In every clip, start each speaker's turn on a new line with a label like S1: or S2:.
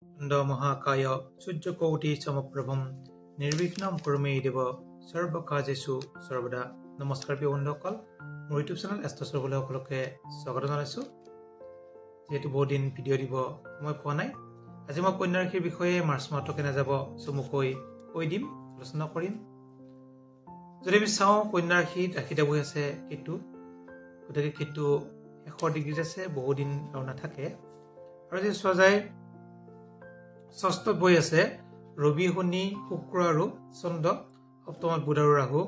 S1: महाकाय सूर्यकोटि समप्रभम निर्विघ्नं कुरु मे देव सर्वकार्येषु सर्वदा। नमस्कार प्रिय बন্ধুসকল, মোৰ ইউটিউব চেনেল এষ্ট্ৰছৰ সকলোকে স্বাগত জনাইছো। যেহেতু বহুত দিন ভিডিঅ' দিব সময় পোৱা নাই, আজি মই কন্যা ৰাশিৰ বিষয়ে মাৰ্চ মাহটো কেনে যাব চমুকৈ কৈ দিম, আলোচনা কৰিম। যদি আমি চাওঁ, কন্যা ৰাশিত ৰাশিতে বহি আছে কেতু, গতিকে কেতু 100 ডিগ্ৰীত আছে, বহুদিন আৰু নাথাকে। আৰু যদি চোৱা যায়, ষষ্ঠত বহি আছে ৰবি, শনি, শুক্ৰ আৰু চন্দ্ৰ, সপ্তমত বুধ আৰু ৰাহু,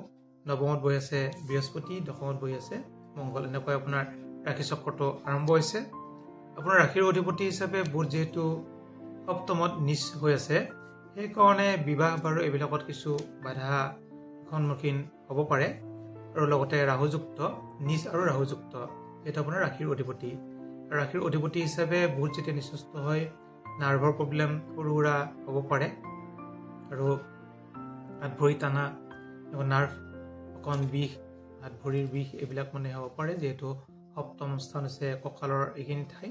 S1: নৱমত বহি আছে বৃহস্পতি, দশমত বহি আছে মংগল। এনেকৈ আপোনাৰ ৰাশি চক্ৰটো আৰম্ভ হৈছে। আপোনাৰ ৰাশিৰ অধিপতি হিচাপে বুধ যিহেতু সপ্তমত নিচ হৈ আছে, সেইকাৰণে বিবাহ বাৰু এইবিলাকত কিছু বাধা সন্মুখীন হ'ব পাৰে। আৰু লগতে ৰাহুযুক্ত নিচ আৰু ৰাহুযুক্ত, যিহেতু আপোনাৰ ৰাশিৰ অধিপতি। আৰু ৰাশিৰ অধিপতি হিচাপে বুধ যেতিয়া নিচস্থ হয়, নাৰ্ভৰ প্ৰব্লেম সৰু সুৰা হ'ব পাৰে, আৰু হাত ভৰি টানা, নাৰ্ভ অকণ বিষ, হাত ভৰিৰ বিষ এইবিলাক মানে হ'ব পাৰে। যিহেতু সপ্তম স্থান হৈছে কঁকালৰ এইখিনি ঠাই,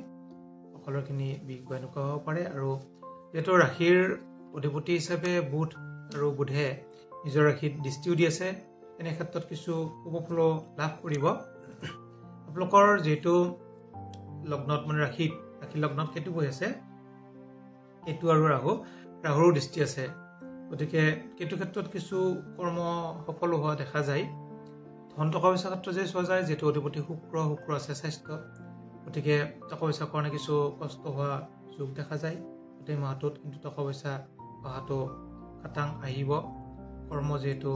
S1: কঁকালৰখিনি বিষ বা এনেকুৱা হ'ব পাৰে। আৰু যিহেতু ৰাশিৰ অধিপতি হিচাপে বুধ আৰু বুধে নিজৰ ৰাশিত দৃষ্টিও দি আছে, এনে ক্ষেত্ৰত কিছু শুভফল লাভ কৰিব। আপোনালোকৰ যিহেতু লগ্নত মানে ৰাশি লগ্নত কেতু বহি আছে, কেতু আৰু ৰাহুৰো দৃষ্টি আছে, গতিকে কেতু ক্ষেত্ৰত কিছু কৰ্ম সফল হোৱা দেখা যায়। ধন টকা পইচাৰ ক্ষেত্ৰত যদি চোৱা যায়, যিহেতু অধিপতি শুক্ৰ আছে স্বাস্থ্য, গতিকে টকা পইচাৰ কাৰণে কিছু কষ্ট হোৱা যোগ দেখা যায় গোটেই মাহটোত। কিন্তু টকা পইচা অহাটো খাটাং আহিব। যিহেতু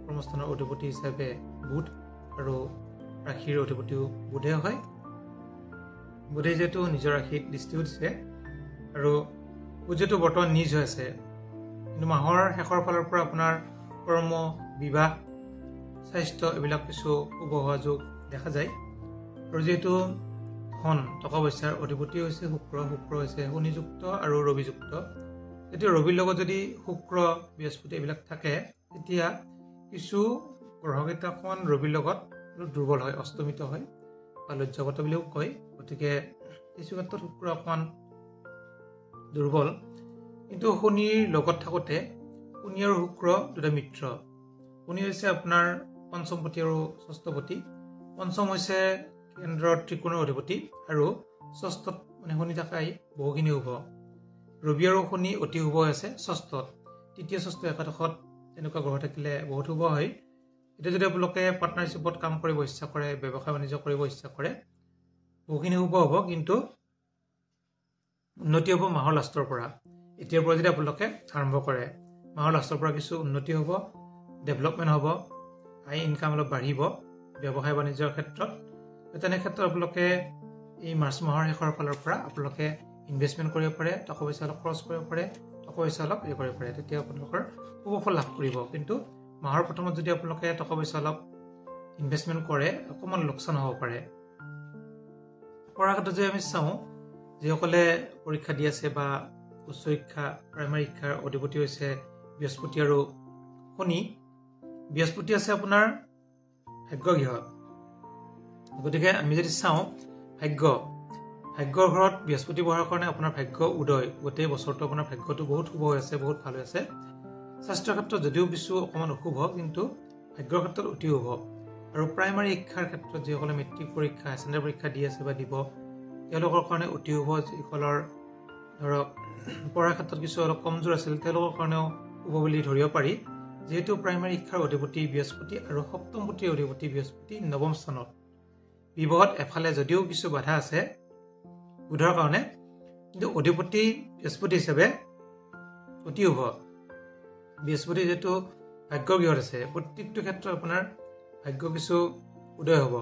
S1: কৰ্মস্থানৰ অধিপতি হিচাপে বুধ, আৰু ৰাশিৰ অধিপতিও বুধে হয়। বুধে যিহেতু নিজৰ ৰাশিত দৃষ্টিও দিছে, আৰু বুধ যিহেতু বৰ্তমান নিজ হৈ আছে, কিন্তু মাহৰ শেষৰ ফালৰ পৰা আপোনাৰ কৰ্ম, বিবাহ, স্বাস্থ্য এইবিলাক কিছু শুভ হোৱা যোগ দেখা যায়। আৰু যিহেতু ধন টকা পইচাৰ অধিপতি হৈছে শুক্ৰ হৈছে শনিযুক্ত আৰু ৰবিযুক্ত। যেতিয়া ৰবিৰ লগত যদি শুক্ৰ, বৃহস্পতি এইবিলাক থাকে, তেতিয়া কিছু গ্ৰহকেইটা অকণমান ৰবিৰ লগত দুৰ্বল হয়, অস্তমিত হয় বা লজ্জাগত বুলিও কয়। গতিকে কিছু ক্ষেত্ৰত শুক্ৰ অকণমান দুৰ্বল। কিন্তু শনিৰ লগত থাকোঁতে, শনি আৰু শুক্ৰ দুটা মিত্ৰ। শনি হৈছে আপোনাৰ পঞ্চমপতি আৰু ষষ্ঠপতি। পঞ্চম হৈছে কেন্দ্ৰৰ ত্ৰিকোণৰ অধিপতি, আৰু ষষ্ঠত মানে শনি থাকাই বহুখিনি শুভ। ৰবি আৰু শনি অতি শুভ হৈ আছে ষষ্ঠত, তৃতীয় ষষ্ঠ একাদশত এনেকুৱা গ্ৰহ থাকিলে বহুত শুভ হয়। এতিয়া যদি আপোনালোকে পাৰ্টনাৰশ্বিপত কাম কৰিব ইচ্ছা কৰে, ব্যৱসায় বাণিজ্য কৰিব ইচ্ছা কৰে, বহুখিনি শুভ হ'ব। কিন্তু উন্নতি হ'ব মাহৰ লাষ্টৰ পৰা। এতিয়াৰ পৰা যদি আপোনালোকে আৰম্ভ কৰে, মাহৰ লাষ্টৰ পৰা কিছু উন্নতি হ'ব, ডেভেলপমেণ্ট হ'ব, আয় ইনকাম অলপ বাঢ়িব ব্যৱসায় বাণিজ্যৰ ক্ষেত্ৰত। তেনে ক্ষেত্ৰত আপোনালোকে এই মাৰ্চ মাহৰ শেষৰ ফালৰ পৰা আপোনালোকে ইনভেষ্টমেণ্ট কৰিব পাৰে, টকা পইচা অলপ খৰচ কৰিব পাৰে, টকা পইচা অলপ কৰিব পাৰে, তেতিয়া আপোনালোকৰ শুভফল লাভ কৰিব। কিন্তু মাহৰ প্ৰথমত যদি আপোনালোকে টকা পইচা অলপ ইনভেষ্টমেণ্ট কৰে, অকণমান লোকচান হ'ব পাৰে। পঢ়াৰ ক্ষেত্ৰত যদি আমি চাওঁ, যিসকলে পৰীক্ষা দি আছে বা উচ্চ শিক্ষা, প্ৰাইমাৰী শিক্ষাৰ অধিপতি হৈছে বৃহস্পতি আৰু শনি। বৃহস্পতি আছে আপোনাৰ ভাগ্য গৃহত, গতিকে আমি যদি চাওঁ ভাগ্যৰ ঘৰত বৃহস্পতি বহাৰ কাৰণে আপোনাৰ ভাগ্য উদয়, গোটেই বছৰটো আপোনাৰ ভাগ্যটো বহুত শুভ হৈ আছে, বহুত ভাল হৈ আছে। স্বাস্থ্যৰ ক্ষেত্ৰত যদিও কিছু অকণমান অশুভ, কিন্তু ভাগ্যৰ ক্ষেত্ৰত অতি শুভ। আৰু প্ৰাইমাৰী শিক্ষাৰ ক্ষেত্ৰত যিসকলে মেট্ৰিক পৰীক্ষা, হায়াৰ পৰীক্ষা দি আছে বা দিব, তেওঁলোকৰ কাৰণে অতি শুভ। যিসকলৰ ধৰক পঢ়াৰ ক্ষেত্ৰত কিছু অলপ কমজোৰ আছিল, তেওঁলোকৰ কাৰণেও শুভ বুলি ধৰিব পাৰি। যিহেতু প্ৰাইমাৰী শিক্ষাৰ অধিপতি বৃহস্পতি আৰু সপ্তমপতিৰ অধিপতি বৃহস্পতি নৱম স্থানত, বিবাহত এফালে যদিও কিছু বাধা আছে বুধৰ কাৰণে, কিন্তু অধিপতি বৃহস্পতি হিচাপে অতি শুভ। বৃহস্পতি যিহেতু ভাগ্য গৃহত আছে, প্ৰত্যেকটো ক্ষেত্ৰত আপোনাৰ ভাগ্য কিছু উদয় হ'ব।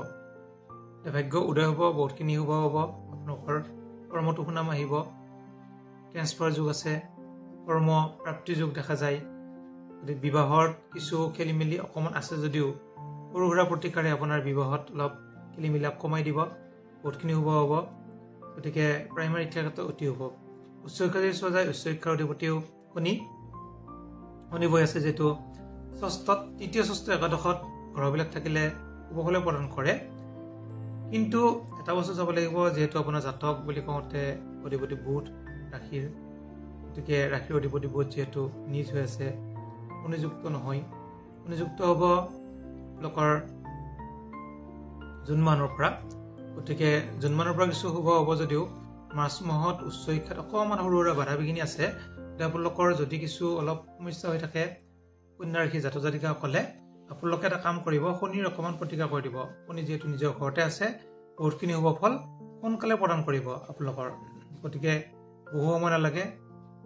S1: ভাগ্য উদয় হ'ব, বহুতখিনি শুভ হ'ব। আপোনালোকৰ কৰ্মটো সুনাম আহিব, ট্ৰেন্সফাৰ যোগ আছে, কৰ্ম প্ৰাপ্তিৰ যোগ দেখা যায়। গতিকে বিবাহত কিছু খেলি মেলি অকণমান আছে যদিও, সৰু সুৰা প্ৰতিকাৰে আপোনাৰ বিবাহত অলপ খেলি মেলি কমাই দিব, বহুতখিনি শুভ হ'ব। গতিকে প্ৰাইমাৰী শিক্ষাৰ ক্ষেত্ৰত অতি শুভ। উচ্চ শিক্ষা যদি চোৱা যায়, উচ্চ শিক্ষাৰ অধিপতিও শনি বহি আছে, যিহেতু ষষ্ঠত, তৃতীয় ষষ্ঠ একাদশত গ্ৰহবিলাক থাকিলে শুভফলে প্ৰদান কৰে। কিন্তু এটা বস্তু চাব লাগিব, যিহেতু আপোনাৰ জাতক বুলি কওঁতে অধিপতি বুধ ৰাশিৰ, গতিকে ৰাশিৰ অধিপতি বুধ যিহেতু নিজ হৈ আছে, শনিযুক্ত নহয়। শনিযুক্ত হ'ব আপোনালোকৰ জুন মাহৰ পৰা। গতিকে জুন মাহৰ পৰা কিছু শুভ হ'ব যদিও মাৰ্চ মাহত উচ্চ শিক্ষাত অকণমান সৰু সুৰা বাধা বিঘিনি আছে। আপোনালোকৰ যদি কিছু অলপ সমস্যা হৈ থাকে কন্যা ৰাশি জাতক জাতিকাসকলে, আপোনালোকে এটা কাম কৰিব, শনিৰ অকণমান প্ৰতিকাৰ কৰি দিব। শনি যিহেতু নিজৰ ঘৰতে আছে, বহুতখিনি শুভ ফল সোনকালে প্ৰদান কৰিব আপোনালোকৰ। গতিকে বহু সময় নালাগে,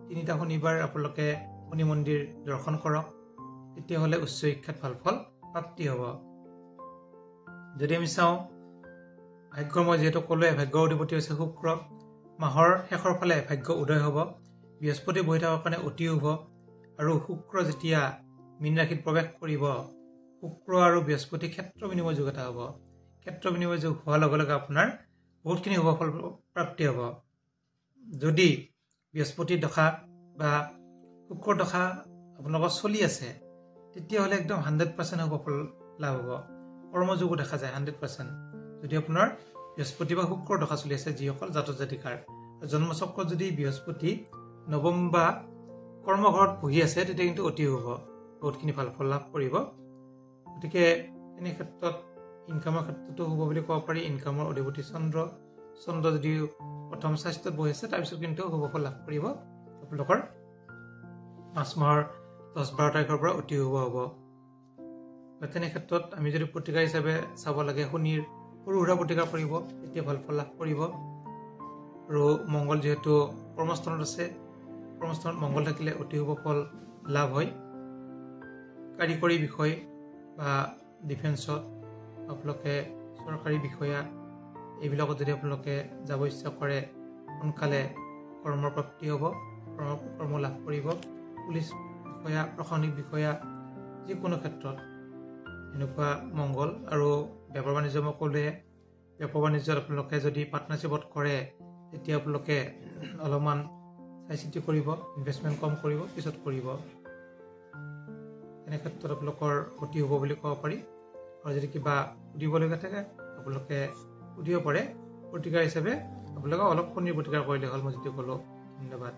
S1: 3টা শনিবাৰ আপোনালোকে শনি মন্দিৰ দৰ্শন কৰক, তেতিয়াহ'লে উচ্চ শিক্ষাত ভাল ফল প্ৰাপ্তি হ'ব। যদি আমি চাওঁ ভাগ্যৰ, মই যিহেতু ক'লোৱে ভাগ্যৰ অধিপতি হৈছে শুক্ৰ। মাহৰ শেষৰ ফালে ভাগ্য উদয় হ'ব, বৃহস্পতি বহি থকাৰ কাৰণে অতি শুভ। আৰু শুক্ৰ যেতিয়া মীন ৰাশিত প্ৰৱেশ কৰিব, শুক্ৰ আৰু বৃহস্পতি ক্ষেত্ৰ বিনিময় যুগ এটা হ'ব। ক্ষেত্ৰ বিনিময় যুগ হোৱাৰ লগে লগে আপোনাৰ বহুতখিনি শুভ ফল প্ৰাপ্তি হ'ব। যদি বৃহস্পতিৰ দশা বা শুক্ৰৰ দশা আপোনালোকৰ চলি আছে, তেতিয়াহ'লে একদম 100% শুভ ফল লাভ হ'ব। কৰ্মযোগো দেখা যায় 100%। যদি আপোনাৰ বৃহস্পতি বা শুক্ৰৰ দশা চলি আছে, যিসকল জাতক জাতিকাৰ জন্মচক্ৰত যদি বৃহস্পতি নৱম বা কৰ্মঘৰত বহি আছে, তেতিয়া কিন্তু অতি শুভ, বহুতখিনি ভাল ফল লাভ কৰিব। গতিকে এনে ক্ষেত্ৰত ইনকামৰ ক্ষেত্ৰতো শুভ বুলি ক'ব পাৰি। ইনকামৰ অধিপতি চন্দ্ৰ যদি প্ৰথম স্বাস্থ্যত বহি আছে, তাৰপিছত কিন্তু শুভ ফল লাভ কৰিব আপোনালোকৰ মাৰ্চ মাহৰ 10-12 তাৰিখৰ পৰা অতি শুভ হ'ব। তেনে ক্ষেত্ৰত আমি যদি প্ৰতিকাৰ হিচাপে চাব লাগে, শনিৰ সৰু সুৰা প্ৰতিকাৰ কৰিব, তেতিয়া ভাল ফল লাভ কৰিব। আৰু মংগল যিহেতু কৰ্মস্থানত আছে, কৰ্মস্থানত মংগল থাকিলে অতি শুভ ফল লাভ হয়। কাৰিকৰী বিষয় বা ডিফেন্সত আপোনালোকে চৰকাৰী বিষয়া এইবিলাকত যদি আপোনালোকে যাব ইচ্ছা কৰে, সোনকালে কৰ্মৰ প্ৰাপ্তি হ'ব, কৰ্ম লাভ কৰিব। পুলিচ বিষয়া, প্ৰশাসনিক বিষয়া, যিকোনো ক্ষেত্ৰত এনেকুৱা মংগল। আৰু বেপাৰ বাণিজ্য, মই ক'লোৱে বেপাৰ বাণিজ্যত আপোনালোকে যদি পাৰ্টনাৰশ্বিপত কৰে, তেতিয়া আপোনালোকে অলপমান চাই চিতি কৰিব, ইনভেষ্টমেণ্ট কম কৰিব, পিছত কৰিব। এনে ক্ষেত্ৰত আপোনালোকৰ অতি শুভ বুলি ক'ব পাৰি। আৰু যদি কিবা সুধিবলগীয়া থাকে আপোনালোকে সুধিব পাৰে। প্ৰতিকাৰ হিচাপে আপোনালোকে অলপ শনিৰ প্ৰতিকাৰ কৰিলে হ'ল, মই যিটো ক'লোঁ। ধন্যবাদ।